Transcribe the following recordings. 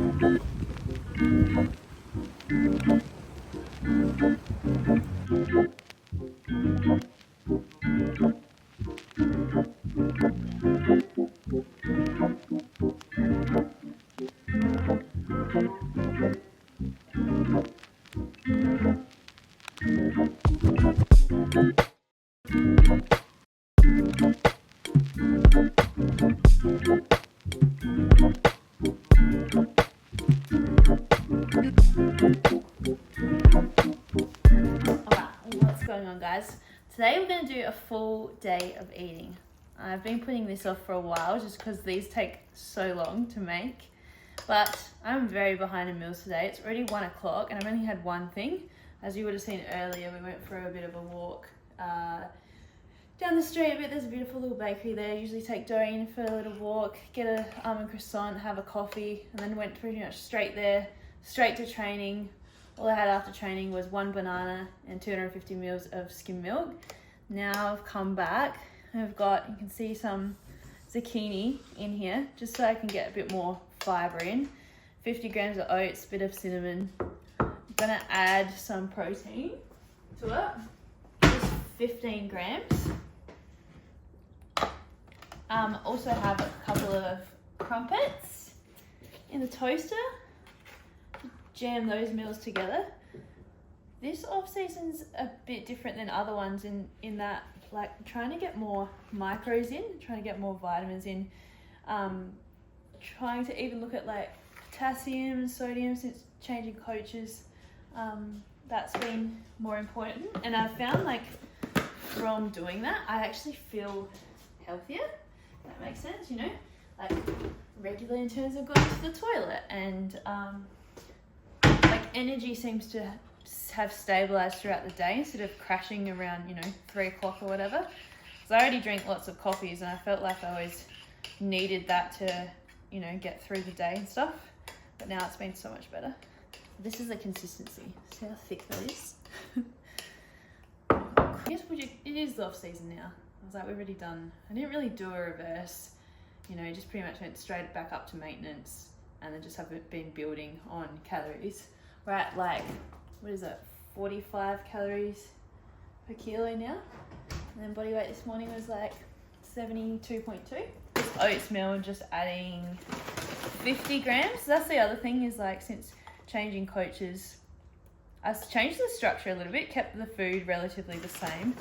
What's going on, guys? Today we're going to do a full day of eating. I've been putting this off for a while just because these take so long to make, but I'm very behind in meals today. It's already 1 o'clock and I've only had one thing. As you would have seen earlier, we went for a bit of a walk down the street a bit. There's a beautiful little bakery there. Usually take Doreen for a little walk, get an almond croissant, have a coffee, and then went pretty much straight there, straight to training. All I had after training was 1 banana and 250 mils of skim milk. Now I've come back and I've got, you can see some zucchini in here, just so I can get a bit more fibre in. 50 grams of oats, bit of cinnamon. I'm gonna add some protein to it, just 15 grams. Also have a couple of crumpets in the toaster. Jam those meals together. This off season's a bit different than other ones in that, like, trying to get more macros in, trying to get more vitamins in, trying to even look at like potassium and sodium since changing coaches. That's been more important, and I've found, like, from doing that I actually feel healthier. If that makes sense, you know, like regular in terms of going to the toilet, and like energy seems to have stabilized throughout the day instead of crashing around, you know, 3 o'clock or whatever. So I already drink lots of coffees and I felt like I always needed that to, you know, get through the day and stuff. But now it's been so much better. This is the consistency. See how thick that is? It is the off season now. I was like, we've already done, I didn't really do a reverse, you know, just pretty much went straight back up to maintenance and then just have been building on calories. We're at, like, what is it, 45 calories per kilo now. And then body weight this morning was like 72.2. This oats meal, just adding 50 grams. That's the other thing, is like, since changing coaches, I've changed the structure a little bit, kept the food relatively the same.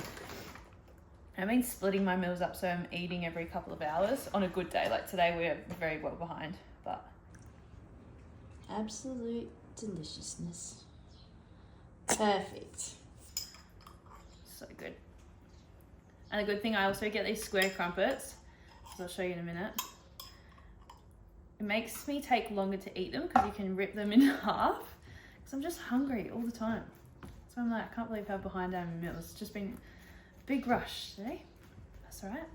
I've been splitting my meals up, so I'm eating every couple of hours on a good day. Like today we're very well behind, but absolute deliciousness. Perfect. So good. And a good thing, I also get these square crumpets, as I'll show you in a minute. It makes me take longer to eat them because you can rip them in half, because I'm just hungry all the time. So I'm like, I can't believe how behind I am in meals. It's just been a big rush today. That's all right.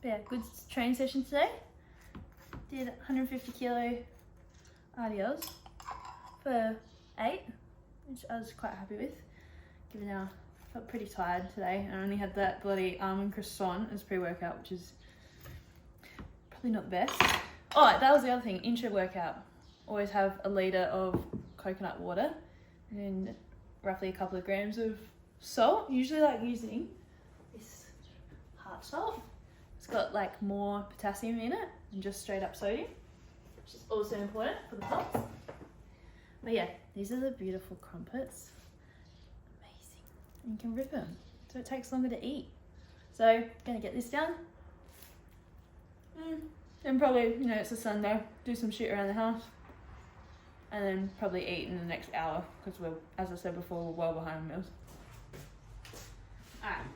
But yeah, good training session today. Did 150 kilo RDLs for 8, which I was quite happy with, given I felt pretty tired today. I only had that bloody almond croissant as pre-workout, which is probably not the best. Oh, that was the other thing, intra-workout. Always have a litre of coconut water and then roughly a couple of grams of salt. Usually like using this heart salt. It's got like more potassium in it than just straight up sodium, which is also important for the pots. But yeah, these are the beautiful crumpets. Amazing. And you can rip them, so it takes longer to eat. So, gonna get this done. And probably, you know, it's a Sunday, do some shit around the house. And then probably eat in the next hour, because we're, as I said before, we're well behind meals. Alright,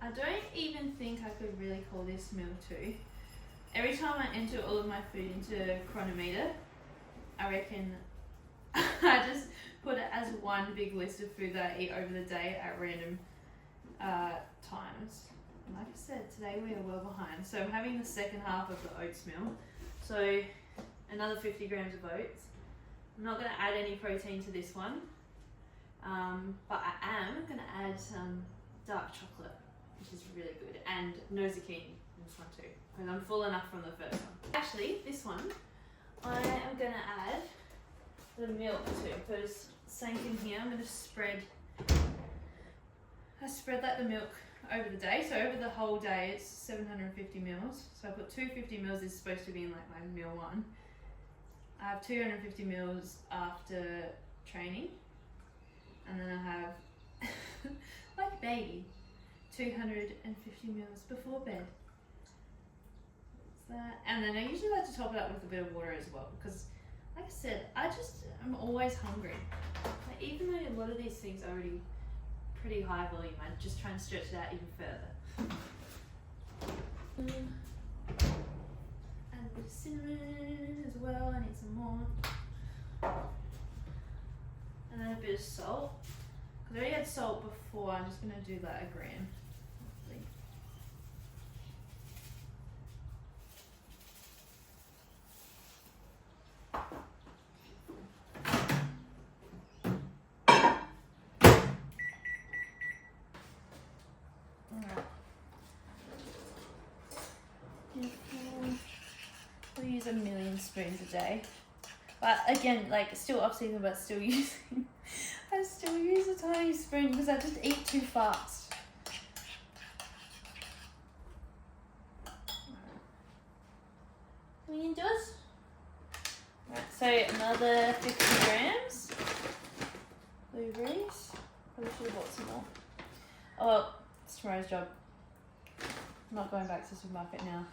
I don't even think I could really call this meal 2. Every time I enter all of my food into Chronometer, I reckon I just put it as one big list of food that I eat over the day at random times. And like I said, today we are well behind. So I'm having the second half of the oats meal. So another 50 grams of oats. I'm not going to add any protein to this one, but I am going to add some dark chocolate, which is really good, and no zucchini, this one too, because I'm full enough from the first one. Actually, this one, I am going to add the milk too, because same thing here, I'm going to spread like the milk over the day. So over the whole day, it's 750 mils. So I put 250 mils is supposed to be in like my meal one. I have 250 mils after training, and then I have like baby 250 mils before bed. That's that. And then I usually like to top it up with a bit of water as well, because like I said, I'm always hungry. Like, even though a lot of these things are already pretty high volume, I just try and stretch it out even further. Add a bit of cinnamon as well. I need some more. And then a bit of salt. Because I already had salt before, I'm just going to do like a gram. We'll use 1 million spoons a day, but again, like still off season, but still using. I still use a tiny spoon because I just eat too fast. Million does. Right, so another 50 grams blueberries. Probably should have bought some more. Oh well, it's tomorrow's job. I'm not going back to the supermarket now.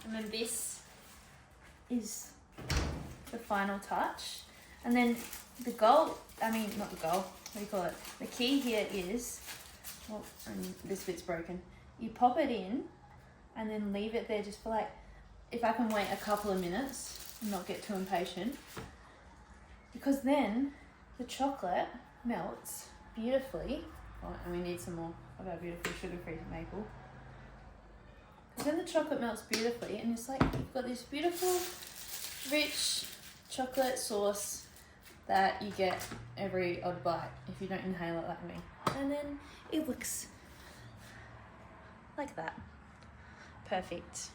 And then this is the final touch. And then the goal, not the goal, what do you call it? The key here is, well, and this bit's broken. You pop it in and then leave it there just for like, if I can wait a couple of minutes and not get too impatient, because then the chocolate melts beautifully. Oh, and we need some more of our beautiful sugar-free maple. Then the chocolate melts beautifully, and it's like you've got this beautiful, rich chocolate sauce that you get every odd bite if you don't inhale it like me. And then it looks like that. Perfect.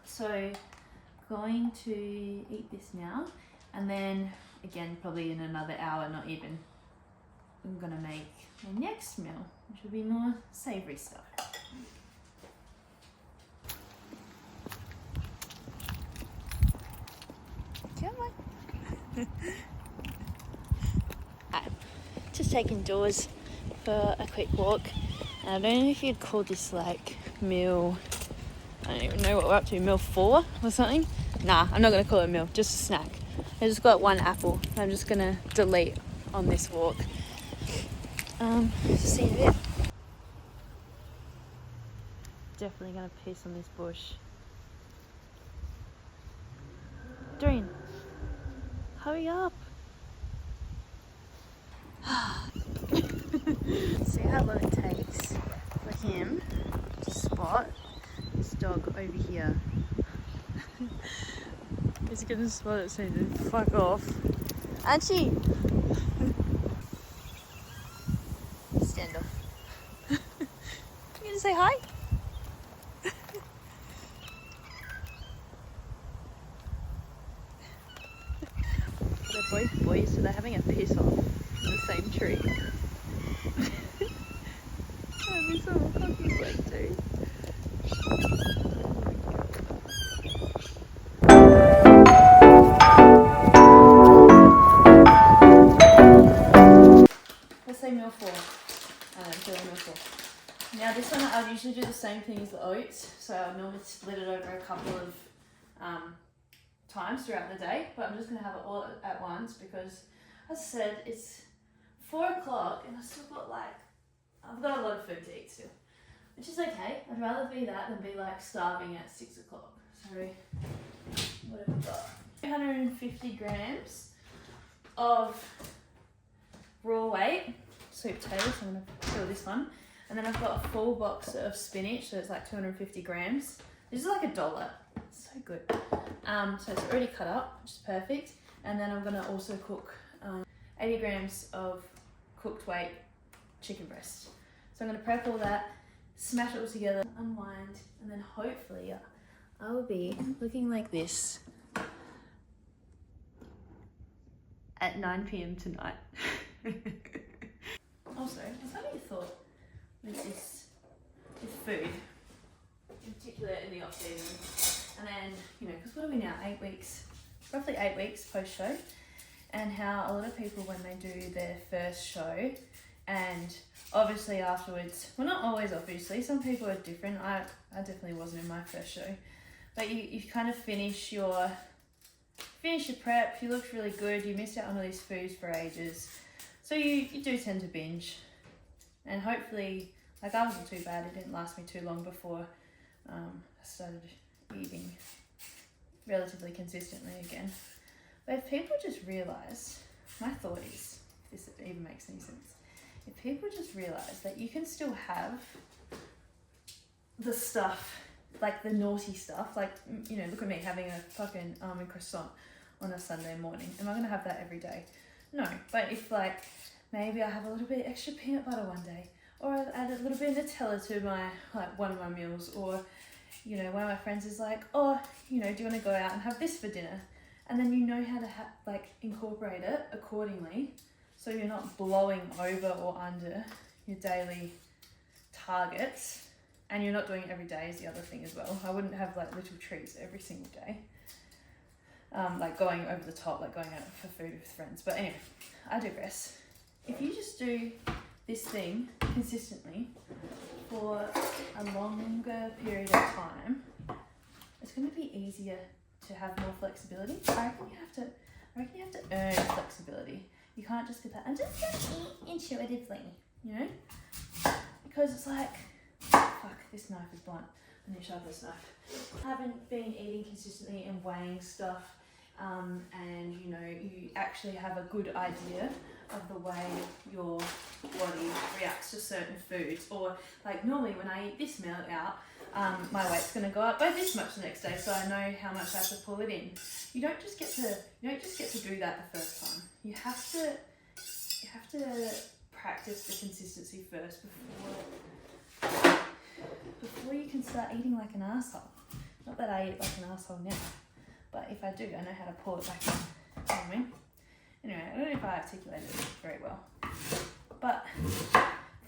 So going to eat this now, and then again probably in another hour, not even, I'm gonna make my next meal, which will be more savoury stuff. Come on. I'm just taking Dawes for a quick walk. And I don't know if you'd call this like meal, I don't even know what we're up to, meal 4 or something? Nah, I'm not going to call it a meal, just a snack. I just got 1 apple. I'm just going to delete on this walk. See you in a bit. Definitely going to piss on this bush. Doreen, hurry up. See how long it takes for him to spot this dog over here. He's gonna spot it soon and fuck off. Archie! Stand off. You gonna say hi? They're both boys, so they're having a piss off in the same tree. Oh, this little cockie's leg too. Let's say meal 4. Meal 4. Now this one I'll usually do the same thing as the oats, so I'll normally split it over a couple of times throughout the day, but I'm just going to have it all at once because, as I said, it's 4 o'clock and I've got a lot of food to eat still, which is okay. I'd rather be that than be like starving at 6 o'clock. So what have we got? 250 grams of raw weight sweet potatoes. I'm going to fill this one. And then I've got a full box of spinach, so it's like 250 grams. This is like $1. It's so good. So it's already cut up, which is perfect. And then I'm gonna also cook 80 grams of cooked weight chicken breast. So I'm gonna prep all that, smash it all together, unwind, and then hopefully I will be looking like this at 9 p.m. tonight. Also, I was having a thought with food, in particular in the off season, and then, you know, because what are we now, 8 weeks, roughly 8 weeks post-show, and how a lot of people, when they do their first show, and obviously afterwards, well, not always obviously, some people are different. I definitely wasn't in my first show, but you kind of finish your prep, you looked really good, you missed out on all these foods for ages, so you do tend to binge. And hopefully, like, I wasn't too bad, it didn't last me too long before I started eating relatively consistently again. But if people just realise, my thought is, if this even makes any sense, if people just realise that you can still have the stuff, like the naughty stuff, like, you know, look at me having a fucking almond croissant on a Sunday morning. Am I going to have that every day? No. But if, like, maybe I have a little bit extra peanut butter one day, or I add a little bit of Nutella to my, like, one of my meals, or, you know, one of my friends is like, oh, you know, do you want to go out and have this for dinner? And then you know how to like incorporate it accordingly, so you're not blowing over or under your daily targets, and you're not doing it every day is the other thing as well. I wouldn't have like little treats every single day, like going over the top, like going out for food with friends. But anyway, I digress. If you just do this thing consistently for a longer period of time, it's going to be easier to have more flexibility. I reckon you have to earn flexibility. You can't just be like, I'm just going to eat intuitively, you know? Because it's like, fuck, this knife is blunt. I need to sharpen this knife. I haven't been eating consistently and weighing stuff, and, you know, you actually have a good idea of the way your body reacts to certain foods. Or, like, normally when I eat this meal out, my weight's going to go up by this much the next day, so I know how much I have to pull it in. You don't just get to do that the first time. You have to practice the consistency first before you can start eating like an asshole. Not that I eat like an asshole now, but if I do, I know how to pull it back in. You know what I mean? Anyway, I don't know if I articulated it very well, but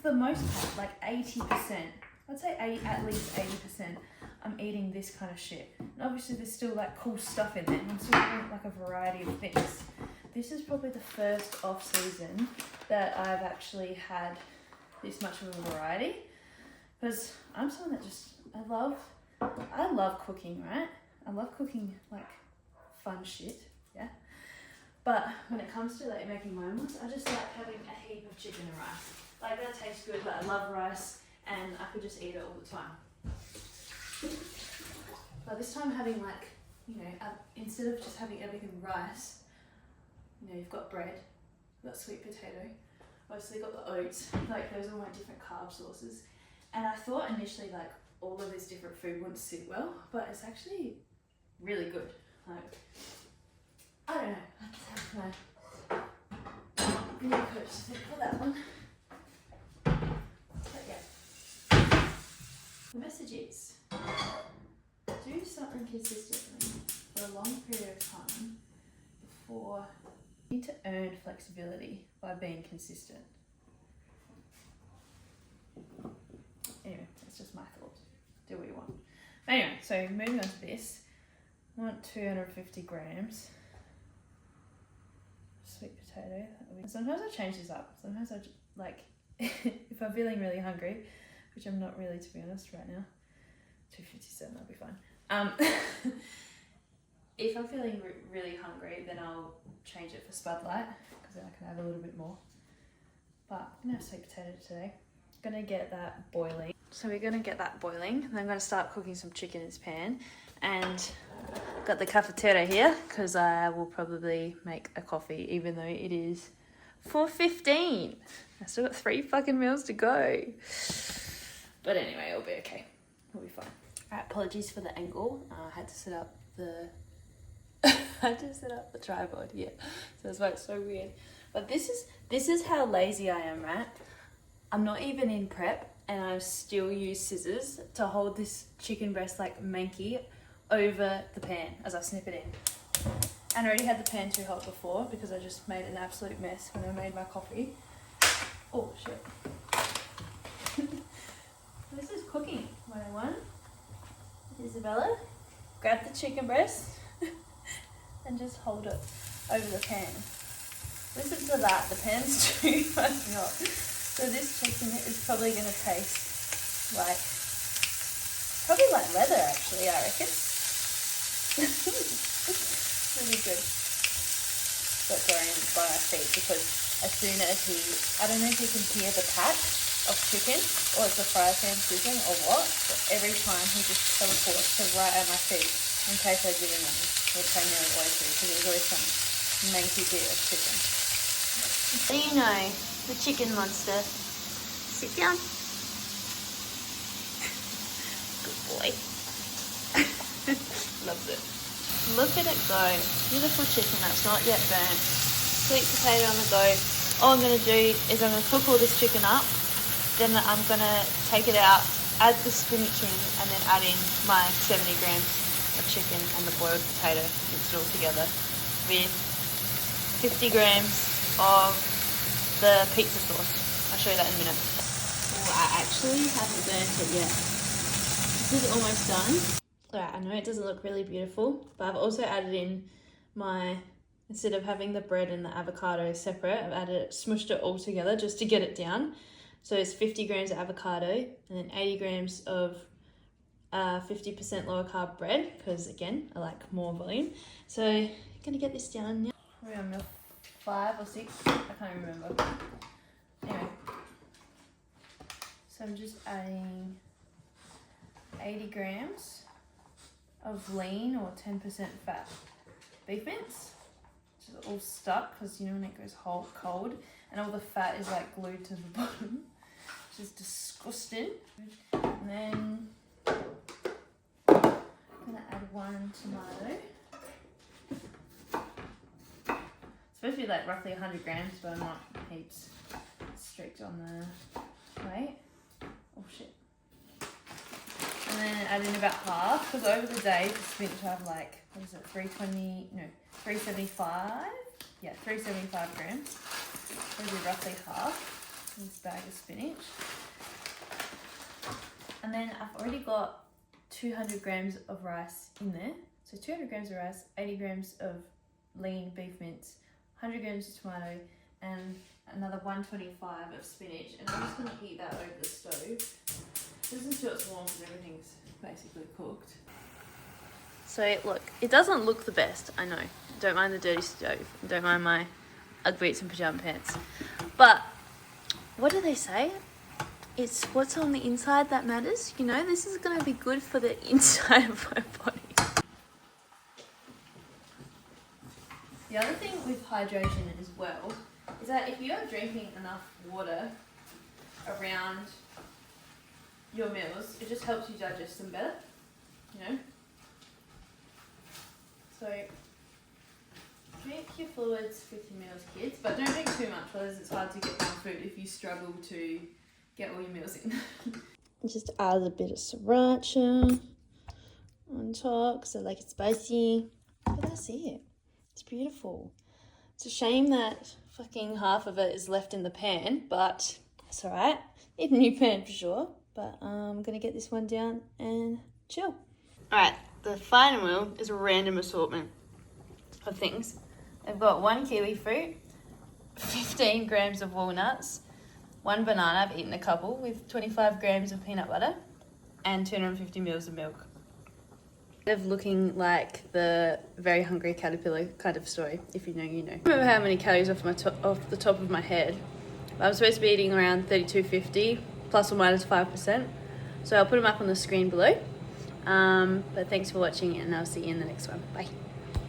for the most part, like 80%, I'd say at least 80%, I'm eating this kind of shit. And obviously there's still like cool stuff in it, and I'm still eating like a variety of things. This is probably the first off season that I've actually had this much of a variety, because I'm someone that just, I love cooking, right? I love cooking like fun shit, yeah? But when it comes to like making my own ones, I just like having a heap of chicken and rice. Like, that tastes good, like I love rice, and I could just eat it all the time. But this time having like, you know, instead of just having everything rice, you know, you've got bread, you've got sweet potato, obviously you've got the oats, like those are my different carb sources. And I thought initially like all of this different food wouldn't sit well, but it's actually really good. Like, I don't know, I have my video coach for that one. But yeah, the message is, do something consistently for a long period of time before you need to earn flexibility by being consistent. Anyway, that's just my thought. Do what you want. Anyway, so moving on to this. I want 250 grams sweet potato. Sometimes I change this up. Sometimes I just, like, if I'm feeling really hungry, which I'm not really, to be honest, right now. 257, that'll be fine. If I'm feeling really hungry, then I'll change it for Spud Light, because then I can have a little bit more. But I'm gonna have sweet potato today. Gonna get that boiling. So we're gonna get that boiling, and I'm gonna start cooking some chicken in this pan. And got the cafetera here, because I will probably make a coffee, even though it is 4:15. I still got 3 fucking meals to go. But anyway, it'll be okay. It'll be fine. Alright, apologies for the angle. I had to set up the tripod, yeah. So that's why it's so weird. But this is how lazy I am, right? I'm not even in prep and I still use scissors to hold this chicken breast like manky over the pan as I snip it in. And I already had the pan too hot before because I just made an absolute mess when I made my coffee. Oh shit. This is cooking 101. Isabella, grab the chicken breast and just hold it over the pan. Listen to that, the pan's too fucking hot. So this chicken is probably going to taste like, probably like leather actually, I reckon. Really good. Got Dorian by my feet because as soon as I don't know if you can hear the patch of chicken or it's a fry pan sizzling or what, but every time he just teleports to right at my feet in case I didn't know, which I nearly always do because there's always some manky bit of chicken. So you know, the chicken monster. Sit down. Good boy. Loves it. Look at it go. Beautiful chicken that's not yet burnt. Sweet potato on the go. All I'm going to do is I'm going to cook all this chicken up. Then I'm going to take it out, add the spinach in, and then add in my 70 grams of chicken and the boiled potato, mix it all together with 50 grams of the pizza sauce. I'll show you that in a minute. Oh, I actually haven't burnt it yet. This is almost done. Alright, I know it doesn't look really beautiful, but I've also added in instead of having the bread and the avocado separate, I've smushed it all together just to get it down. So it's 50 grams of avocado and then 80 grams of 50% lower carb bread, because again, I like more volume. So I'm gonna get this down now. We're on milk 5 or 6, I can't remember. Anyway, so I'm just adding 80 grams of lean or 10% fat beef mince, which is all stuck because you know when it goes cold and all the fat is like glued to the bottom, which is disgusting. And then I'm gonna add 1 tomato. It's supposed to be like roughly 100 grams, but I'm not heaps strict on the weight. Oh shit. And then add in about half, because over the day the spinach I have like, what is it, 375? Yeah, 375 grams. So do roughly half in this bag of spinach. And then I've already got 200 grams of rice in there. So 200 grams of rice, 80 grams of lean beef mince, 100 grams of tomato, and another 125 of spinach. And I'm just going to heat that over the stove. Just until it's warm because everything's basically cooked. So look, it doesn't look the best, I know. Don't mind the dirty stove. Don't mind my Ugg boots and pajama pants. But what do they say? It's what's on the inside that matters. You know, this is going to be good for the inside of my body. The other thing with hydration as well is that if you're drinking enough water around your meals, it just helps you digest them better, you know? So drink your fluids with your meals, kids, but don't drink too much, otherwise it's hard to get down food if you struggle to get all your meals in. Just add a bit of sriracha on top because I like it spicy. But that's it. It's beautiful. It's a shame that fucking half of it is left in the pan, but that's alright. Need a new pan for sure. But I'm going to get this one down and chill. Alright, the final meal is a random assortment of things. I've got 1 kiwi fruit, 15 grams of walnuts, 1 banana, I've eaten a couple, with 25 grams of peanut butter, and 250 mils of milk. Of looking like the very hungry caterpillar kind of story, if you know, you know. I don't remember how many calories off the top of my head. I'm supposed to be eating around 3250. Plus or minus 5%. So I'll put them up on the screen below. But thanks for watching and I'll see you in the next one. Bye.